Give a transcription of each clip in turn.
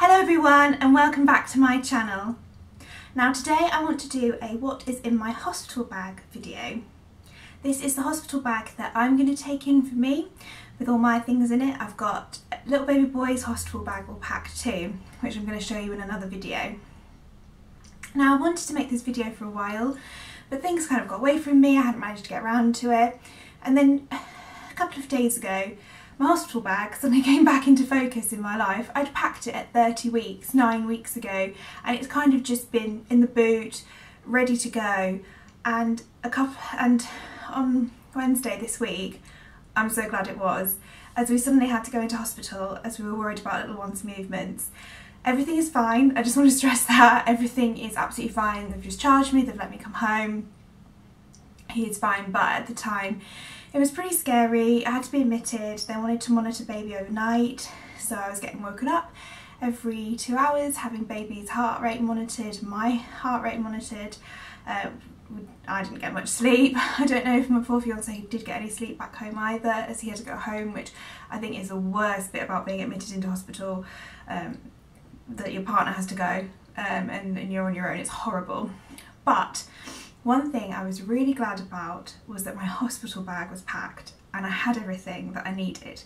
Hello everyone and welcome back to my channel. Now today I want to do a what is in my hospital bag video. This is the hospital bag that I'm going to take in for me with all my things in it. I've got a little baby boy's hospital bag all packed too, which I'm going to show you in another video. Now I wanted to make this video for a while, but things kind of got away from me. I hadn't managed to get around to it, and then a couple of days ago my hospital bag suddenly came back into focus in my life. I'd packed it at 30 weeks, 9 weeks ago, and it's kind of just been in the boot, ready to go. And on Wednesday this week, I'm so glad it was, as we suddenly had to go into hospital as we were worried about little one's movements. Everything is fine. I just want to stress that everything is absolutely fine. They've discharged me, they've let me come home. He is fine, but at the time it was pretty scary. I had to be admitted. They wanted to monitor baby overnight, so I was getting woken up every 2 hours, having baby's heart rate monitored, my heart rate monitored. I didn't get much sleep. I don't know if my poor fiance did get any sleep back home either, as he had to go home, which I think is the worst bit about being admitted into hospital, that your partner has to go and you're on your own. It's horrible. But one thing I was really glad about was that my hospital bag was packed and I had everything that I needed.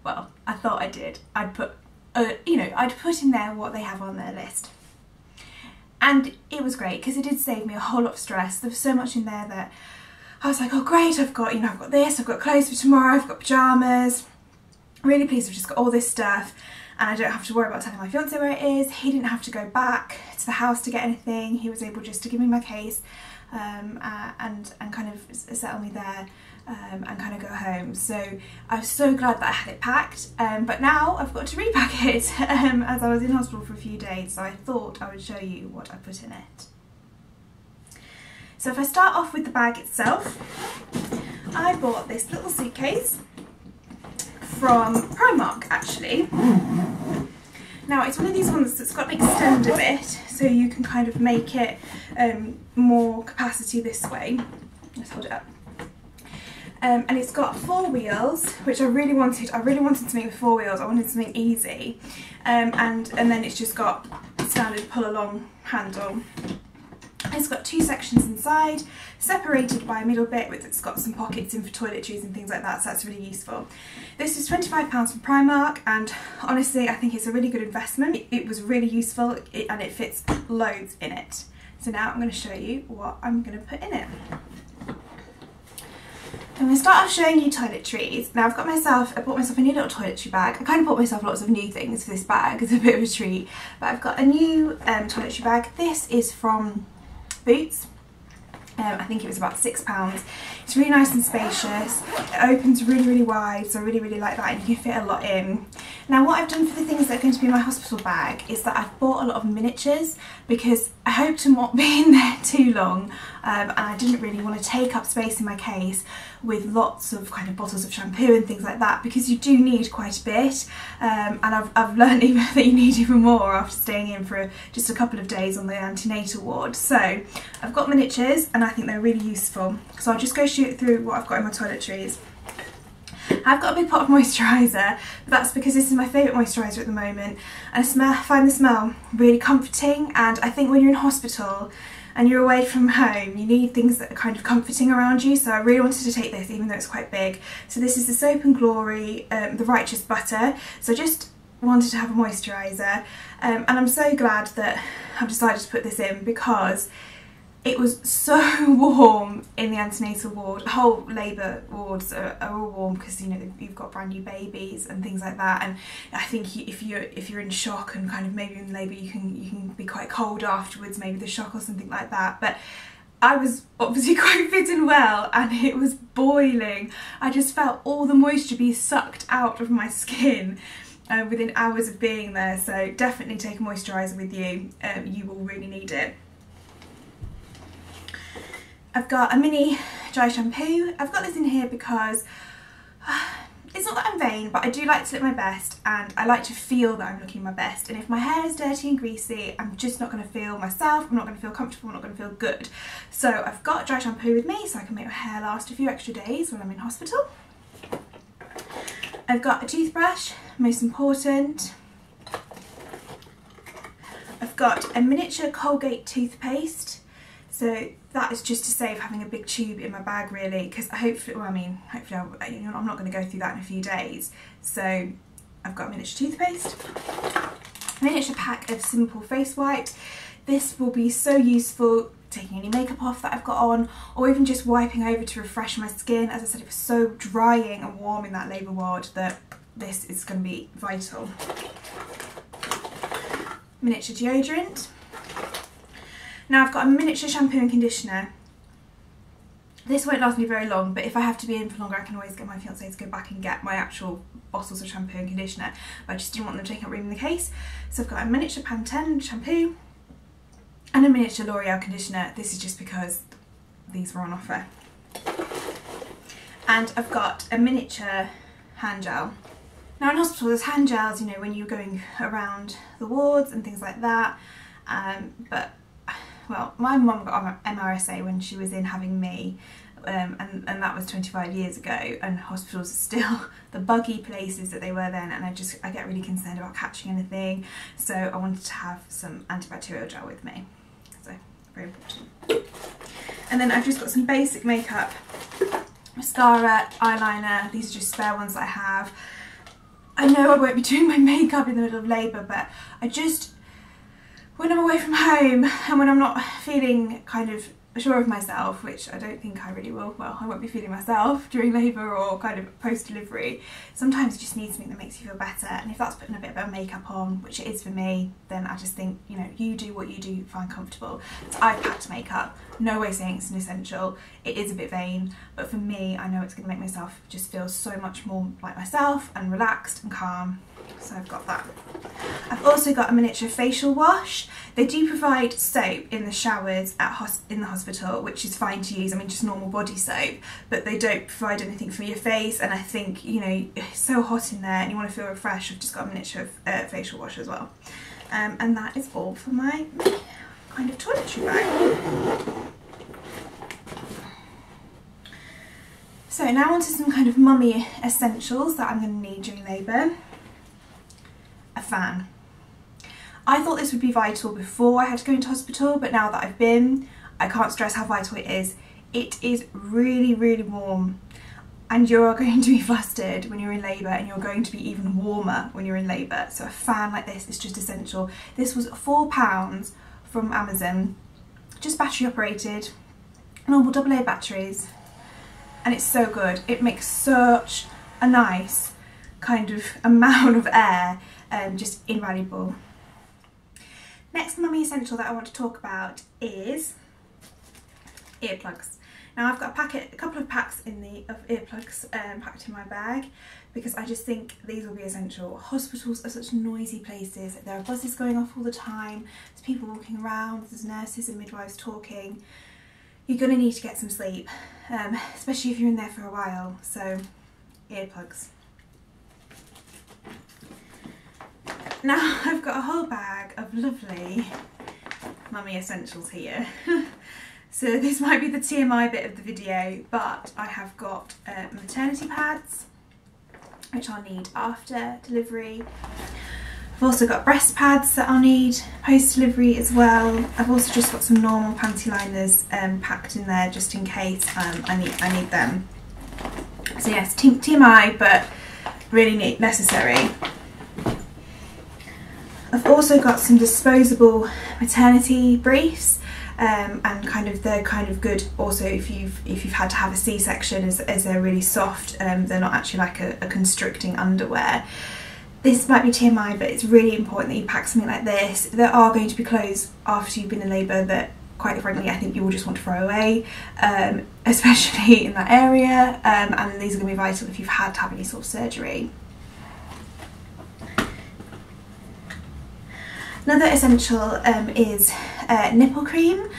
Well, I thought I did. I'd put in there what they have on their list. And it was great because it did save me a whole lot of stress. There was so much in there that I was like, oh great, I've got this, I've got clothes for tomorrow, I've got pyjamas. Really pleased I've just got all this stuff and I don't have to worry about telling my fiance where it is. He didn't have to go back to the house to get anything. He was able just to give me my case and kind of settle me there and kind of go home. So I was so glad that I had it packed, but now I've got to repack it as I was in hospital for a few days, so I thought I would show you what I put in it. So if I start off with the bag itself, I bought this little suitcase from Primark actually. Now it's one of these ones that's got an extender bit, so you can kind of make it more capacity this way. Let's hold it up. And it's got 4 wheels, which I really wanted. I really wanted something with 4 wheels. I wanted something easy, and then it's just got a standard pull along handle. It's got 2 sections inside, separated by a middle bit, it's got some pockets in for toiletries and things like that, so that's really useful. This is £25 from Primark, and honestly I think it's a really good investment. It was really useful and it fits loads in it. So now I'm going to show you what I'm going to put in it. I'm going to start off showing you toiletries. Now I bought myself a new little toiletry bag. I kind of bought myself lots of new things for this bag. It's a bit of a treat, but I've got a new toiletry bag. This is from Boots. I think it was about £6. It's really nice and spacious. It opens really wide, so I really like that, and you can fit a lot in. Now what I've done for the things that are going to be in my hospital bag is that I've bought a lot of miniatures because I hope to not be in there too long, and I didn't really want to take up space in my case with lots of kind of bottles of shampoo and things like that, because you do need quite a bit, and I've learned even that you need even more after staying in for just a couple of days on the antenatal ward. So I've got miniatures and I think they're really useful, so I'll just go shoot through what I've got in my toiletries. I've got a big pot of moisturiser, but that's because this is my favourite moisturiser at the moment, and I find the smell really comforting, and I think when you're in hospital and you're away from home, you need things that are kind of comforting around you, so I really wanted to take this even though it's quite big. So this is the Soap and Glory, the Righteous Butter, so I just wanted to have a moisturiser, and I'm so glad that I've decided to put this in because it was so warm in the antenatal ward. The whole labour wards are all warm because you've got brand new babies and things like that, and I think if you're in shock and kind of maybe in labour you can be quite cold afterwards, maybe the shock or something like that. But I was obviously quite fit and well, and it was boiling. I just felt all the moisture be sucked out of my skin within hours of being there, so definitely take a moisturiser with you. You will really need it. I've got a mini dry shampoo. I've got this in here because it's not that I'm vain, but I do like to look my best, and I like to feel that I'm looking my best. And if my hair is dirty and greasy, I'm just not going to feel myself, I'm not going to feel comfortable, I'm not going to feel good. So I've got dry shampoo with me so I can make my hair last a few extra days when I'm in hospital. I've got a toothbrush, most important. I've got a miniature Colgate toothpaste. So that is just to save having a big tube in my bag really, because hopefully, well, I mean, hopefully I'm not going to go through that in a few days. So I've got a miniature toothpaste, a miniature pack of simple face wipes. This will be so useful taking any makeup off that I've got on, or even just wiping over to refresh my skin. As I said, it was so drying and warm in that labour ward that this is going to be vital. Miniature deodorant. Now I've got a miniature shampoo and conditioner. This won't last me very long, but if I have to be in for longer, I can always get my fiancé to go back and get my actual bottles of shampoo and conditioner. But I just didn't want them taking up room in the case. So I've got a miniature Pantene shampoo and a miniature L'Oreal conditioner. This is just because these were on offer. And I've got a miniature hand gel. Now in hospital there's hand gels, you know, when you're going around the wards and things like that. But well, my mum got MRSA when she was in having me, and that was 25 years ago, and hospitals are still the buggy places that they were then, and I get really concerned about catching anything, so I wanted to have some antibacterial gel with me, so very important. And then I've just got some basic makeup, mascara, eyeliner. These are just spare ones that I have. I know I won't be doing my makeup in the middle of labour, but when I'm away from home and when I'm not feeling kind of sure of myself, which I don't think I really will, well, I won't be feeling myself during labour or kind of post-delivery, sometimes you just need something that makes you feel better, and if that's putting a bit of makeup on, which it is for me, then I just think, you know, you do what you do, find comfortable. So I've packed makeup, no way saying it's an essential, it is a bit vain, but for me, I know it's going to make myself just feel so much more like myself and relaxed and calm. So I've got that. I've also got a miniature facial wash. They do provide soap in the showers in the hospital, which is fine to use, I mean just normal body soap, but they don't provide anything for your face, and I think, you know, it's so hot in there and you want to feel refreshed. I've just got a miniature facial wash as well. And that is all for my kind of toiletry bag. So now on to some kind of mummy essentials that I'm going to need during labour. A fan. I thought this would be vital before I had to go into hospital, but now that I've been, I can't stress how vital it is. It is really, really warm, and you're going to be flustered when you're in labour, and you're going to be even warmer when you're in labour. So a fan like this is just essential. This was £4 from Amazon, just battery operated, normal AA batteries, and it's so good. It makes such a nice kind of amount of air. Just invaluable. Next mummy essential that I want to talk about is earplugs. Now I've got a couple of packs of earplugs packed in my bag, because I just think these will be essential. Hospitals are such noisy places. There are buses going off all the time, there's people walking around, there's nurses and midwives talking. You're going to need to get some sleep, especially if you're in there for a while, so earplugs. Now I've got a whole bag of lovely mummy essentials here. So this might be the TMI bit of the video, but I have got maternity pads, which I'll need after delivery. I've also got breast pads that I'll need post-delivery as well. I've also just got some normal panty liners packed in there just in case I need them. So yes, TMI, but really necessary. I've also got some disposable maternity briefs, and they're kind of good also if you've had to have a C-section, as they're really soft. They're not actually like a constricting underwear. This might be TMI, but it's really important that you pack something like this. There are going to be clothes after you've been in labour that, quite frankly, I think you will just want to throw away, especially in that area, and these are going to be vital if you've had to have any sort of surgery. Another essential is nipple cream.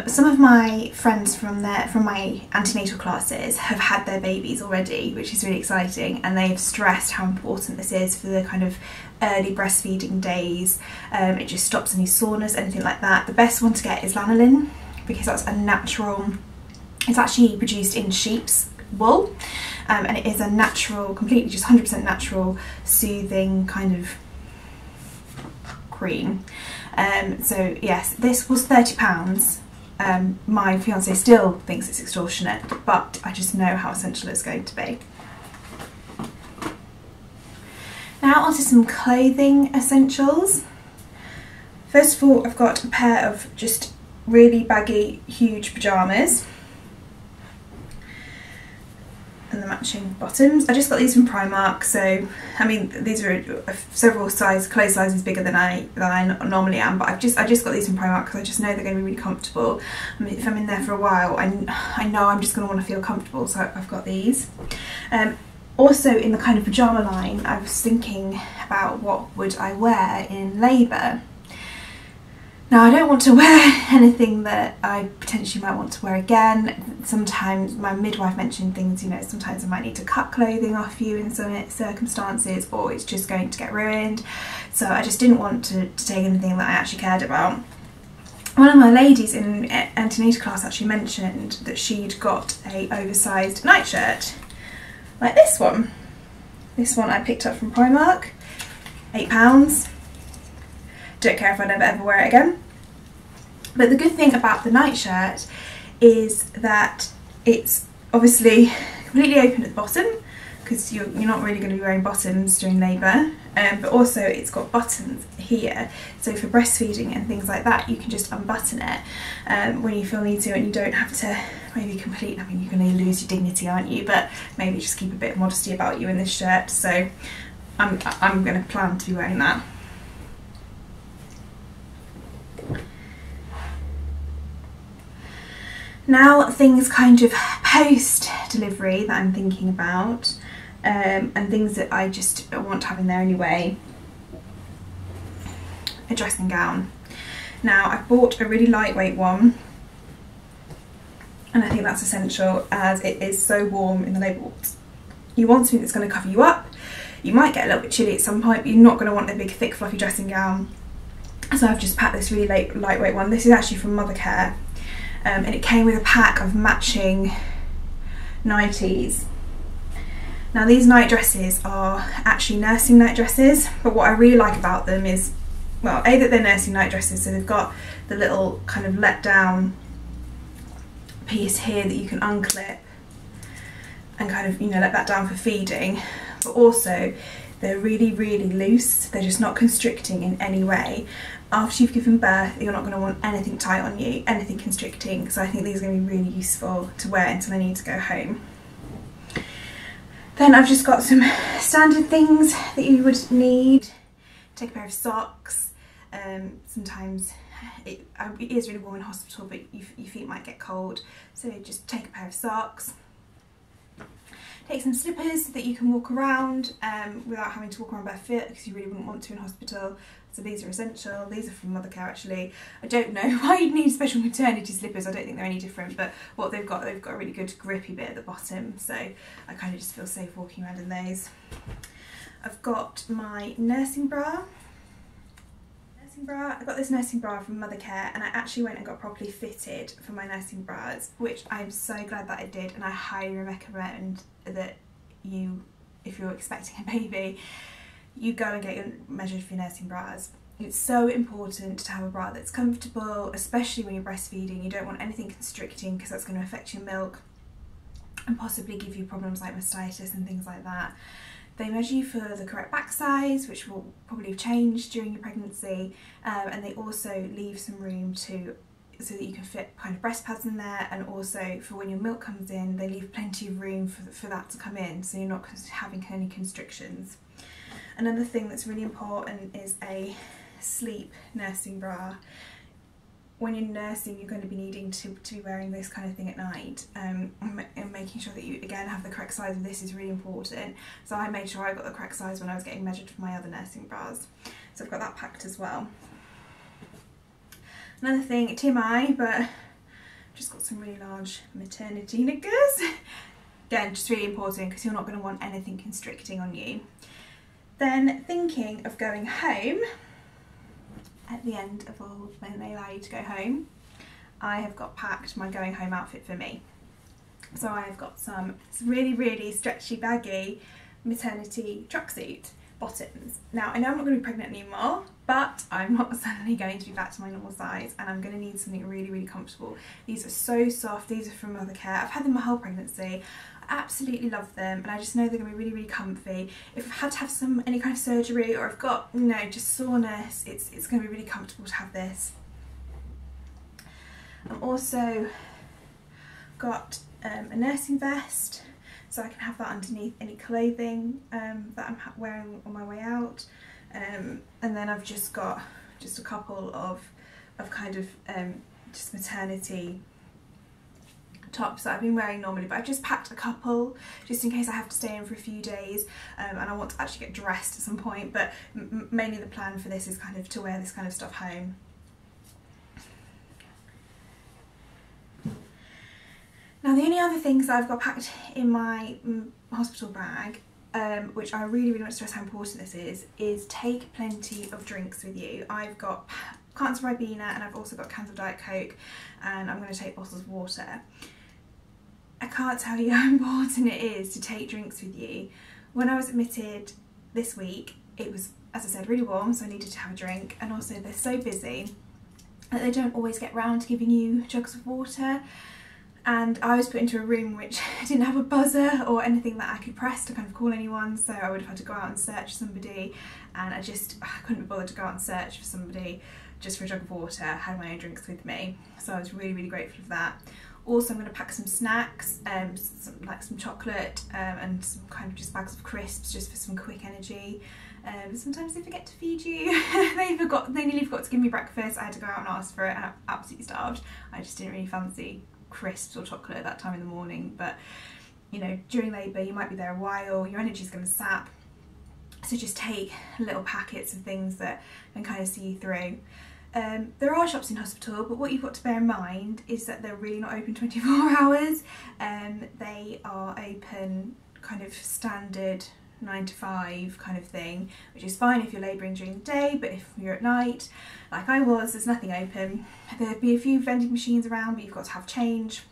Some of my friends from my antenatal classes have had their babies already, which is really exciting, and they've stressed how important this is for the kind of early breastfeeding days. It just stops any soreness, anything like that. The best one to get is lanolin, because that's a natural, it's actually produced in sheep's wool, and it is a natural, completely just 100% natural, soothing kind of cream. So yes, this was £30. My fiance still thinks it's extortionate, but I just know how essential it's going to be. Now onto some clothing essentials. First of all, I've got a pair of just really baggy, huge pyjamas and the matching bottoms. I just got these from Primark, so I mean these are several clothes sizes bigger than I normally am, but I just got these from Primark because I just know they're going to be really comfortable. I mean, if I'm in there for a while, I know I'm just going to want to feel comfortable, so I've got these. Also in the kind of pyjama line, I was thinking about what would I wear in labour. Now I don't want to wear anything that I potentially might want to wear again. Sometimes my midwife mentioned things, you know, sometimes I might need to cut clothing off you in some circumstances, or it's just going to get ruined. So I just didn't want to take anything that I actually cared about. One of my ladies in antenatal class actually mentioned that she'd got a oversized nightshirt, like this one. This one I picked up from Primark, £8. Don't care if I never ever wear it again. But the good thing about the nightshirt is that it's obviously completely open at the bottom, because you're not really going to be wearing bottoms during labour, but also it's got buttons here, so for breastfeeding and things like that you can just unbutton it when you feel need to, and you don't have to maybe complete, I mean you're going to lose your dignity, aren't you, but maybe just keep a bit of modesty about you in this shirt, so I'm going to plan to be wearing that. Now things kind of post delivery that I'm thinking about, and things that I just want to have in there anyway. A dressing gown. Now I've bought a really lightweight one, and I think that's essential as it is so warm in the labour wards. You want something that's going to cover you up. You might get a little bit chilly at some point, but you're not going to want a big thick fluffy dressing gown. So I've just packed this really lightweight one. This is actually from Mothercare. And it came with a pack of matching nighties. Now these night dresses are actually nursing night dresses, but what I really like about them is, well, A, that they're nursing night dresses, so they've got the little kind of let down piece here that you can unclip and kind of, you know, let that down for feeding, but also they're really, really loose. They're just not constricting in any way. After you've given birth, you're not going to want anything tight on you, anything constricting, so I think these are going to be really useful to wear until I need to go home. Then I've just got some standard things that you would need. Take a pair of socks. Sometimes it is really warm in hospital, but your feet might get cold, so just take a pair of socks. Take some slippers so that you can walk around without having to walk around barefoot, because you really wouldn't want to in hospital. So these are essential. These are from Mothercare actually. I don't know why you'd need special maternity slippers. I don't think they're any different, but what they've got a really good grippy bit at the bottom, so I kind of just feel safe walking around in those. I've got my nursing bra. I got this nursing bra from Mothercare, and I actually went and got properly fitted for my nursing bras, which I'm so glad that I did, and I highly recommend that you, if you're expecting a baby, you go and get measured for your nursing bras. It's so important to have a bra that's comfortable, especially when you're breastfeeding. You don't want anything constricting, because that's going to affect your milk and possibly give you problems like mastitis and things like that. They measure you for the correct back size, which will probably change during your pregnancy, and they also leave some room so that you can fit kind of breast pads in there, and also for when your milk comes in, they leave plenty of room for that to come in, so you're not having any constrictions. Another thing that's really important is a sleep nursing bra. When you're nursing, you're going to be needing to be wearing this kind of thing at night, and making sure that you again have the correct size of this is really important. So I made sure I got the correct size when I was getting measured for my other nursing bras. So I've got that packed as well. Another thing, TMI, but I've just got some really large maternity knickers. Again, just really important because you're not going to want anything constricting on you. Then thinking of going home, at the end of all, when they allow you to go home, I have got packed my going home outfit for me. So I have got some really, really stretchy, baggy maternity tracksuit. bottoms. Now I know I'm not going to be pregnant anymore, but I'm not suddenly going to be back to my normal size, and I'm going to need something really comfortable. These are so soft. These are from Mothercare. I've had them my whole pregnancy. I absolutely love them, and I just know they're going to be really comfy. If I've had to have any kind of surgery, or I've got, you know, just soreness, it's going to be really comfortable to have this. I've also got a nursing vest, so I can have that underneath any clothing that I'm wearing on my way out. And then I've just got a couple of kind of just maternity tops that I've been wearing normally, but I've just packed a couple just in case I have to stay in for a few days, and I want to actually get dressed at some point, but mainly the plan for this is kind of to wear this kind of stuff home. Now the only other things that I've got packed in my hospital bag, which I really want to stress how important this is take plenty of drinks with you. I've got cans of Ribena, and I've also got cans of Diet Coke, and I'm going to take bottles of water. I can't tell you how important it is to take drinks with you. When I was admitted this week, it was, as I said, really warm, so I needed to have a drink, and also they're so busy that they don't always get round to giving you jugs of water. And I was put into a room which didn't have a buzzer or anything that I could press to kind of call anyone, so I would have had to go out and search somebody, and I couldn't be bothered to go out and search for somebody just for a jug of water. I had my own drinks with me, so I was really grateful for that. Also, I'm going to pack some snacks, like some chocolate, and some kind of just bags of crisps just for some quick energy. Sometimes they forget to feed you. They nearly forgot to give me breakfast. I had to go out and ask for it, and I'm absolutely starved. I just didn't really fancy crisps or chocolate at that time in the morning, but you know, during labour you might be there a while, your energy's going to sap, so just take little packets of things that can kind of see you through. There are shops in hospital, but what you've got to bear in mind is that they're really not open 24 hours. They are open kind of standard 9 to 5 kind of thing, which is fine if you're labouring during the day, but if you're at night, like I was, there's nothing open. There'd be a few vending machines around, but you've got to have change,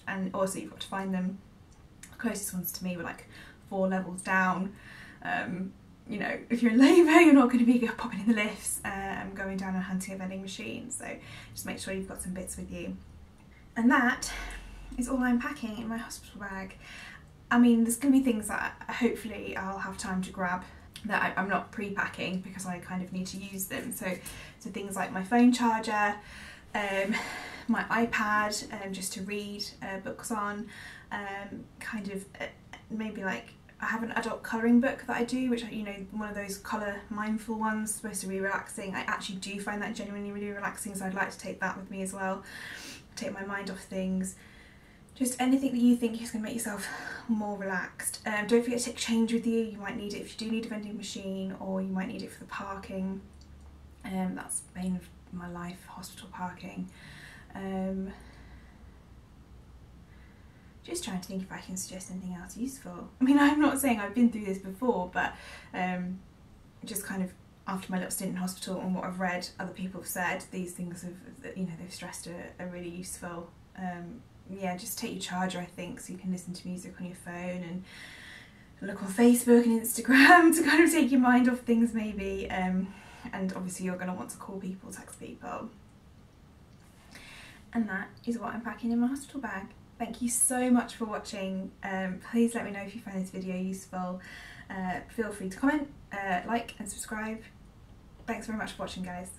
and also you've got to find them. The closest ones to me were like 4 levels down. You know, if you're in labour, you're not going to be popping in the lifts and going down and hunting a vending machine, so just make sure you've got some bits with you. And that is all I'm packing in my hospital bag. I mean, there's going to be things that hopefully I'll have time to grab that I'm not pre-packing because I kind of need to use them. So things like my phone charger, my iPad just to read books on, kind of maybe like I have an adult colouring book that I do, which, you know, one of those colour mindful ones, supposed to be relaxing. I actually do find that genuinely really relaxing, so I'd like to take that with me as well, take my mind off things. Just anything that you think is going to make yourself more relaxed. Don't forget to take change with you. You might need it if you do need a vending machine, or you might need it for the parking. That's the bane of my life, hospital parking. Just trying to think if I can suggest anything else useful. I mean, I'm not saying I've been through this before, but just kind of after my little stint in hospital and what I've read other people have said, these things have, you know, they've stressed are really useful. Yeah, just take your charger, I think, so you can listen to music on your phone and look on Facebook and Instagram to kind of take your mind off things maybe. And obviously you're going to want to call people, text people. And that is what I'm packing in my hospital bag. Thank you so much for watching. Please let me know if you find this video useful. Feel free to comment, like and subscribe. Thanks very much for watching, guys.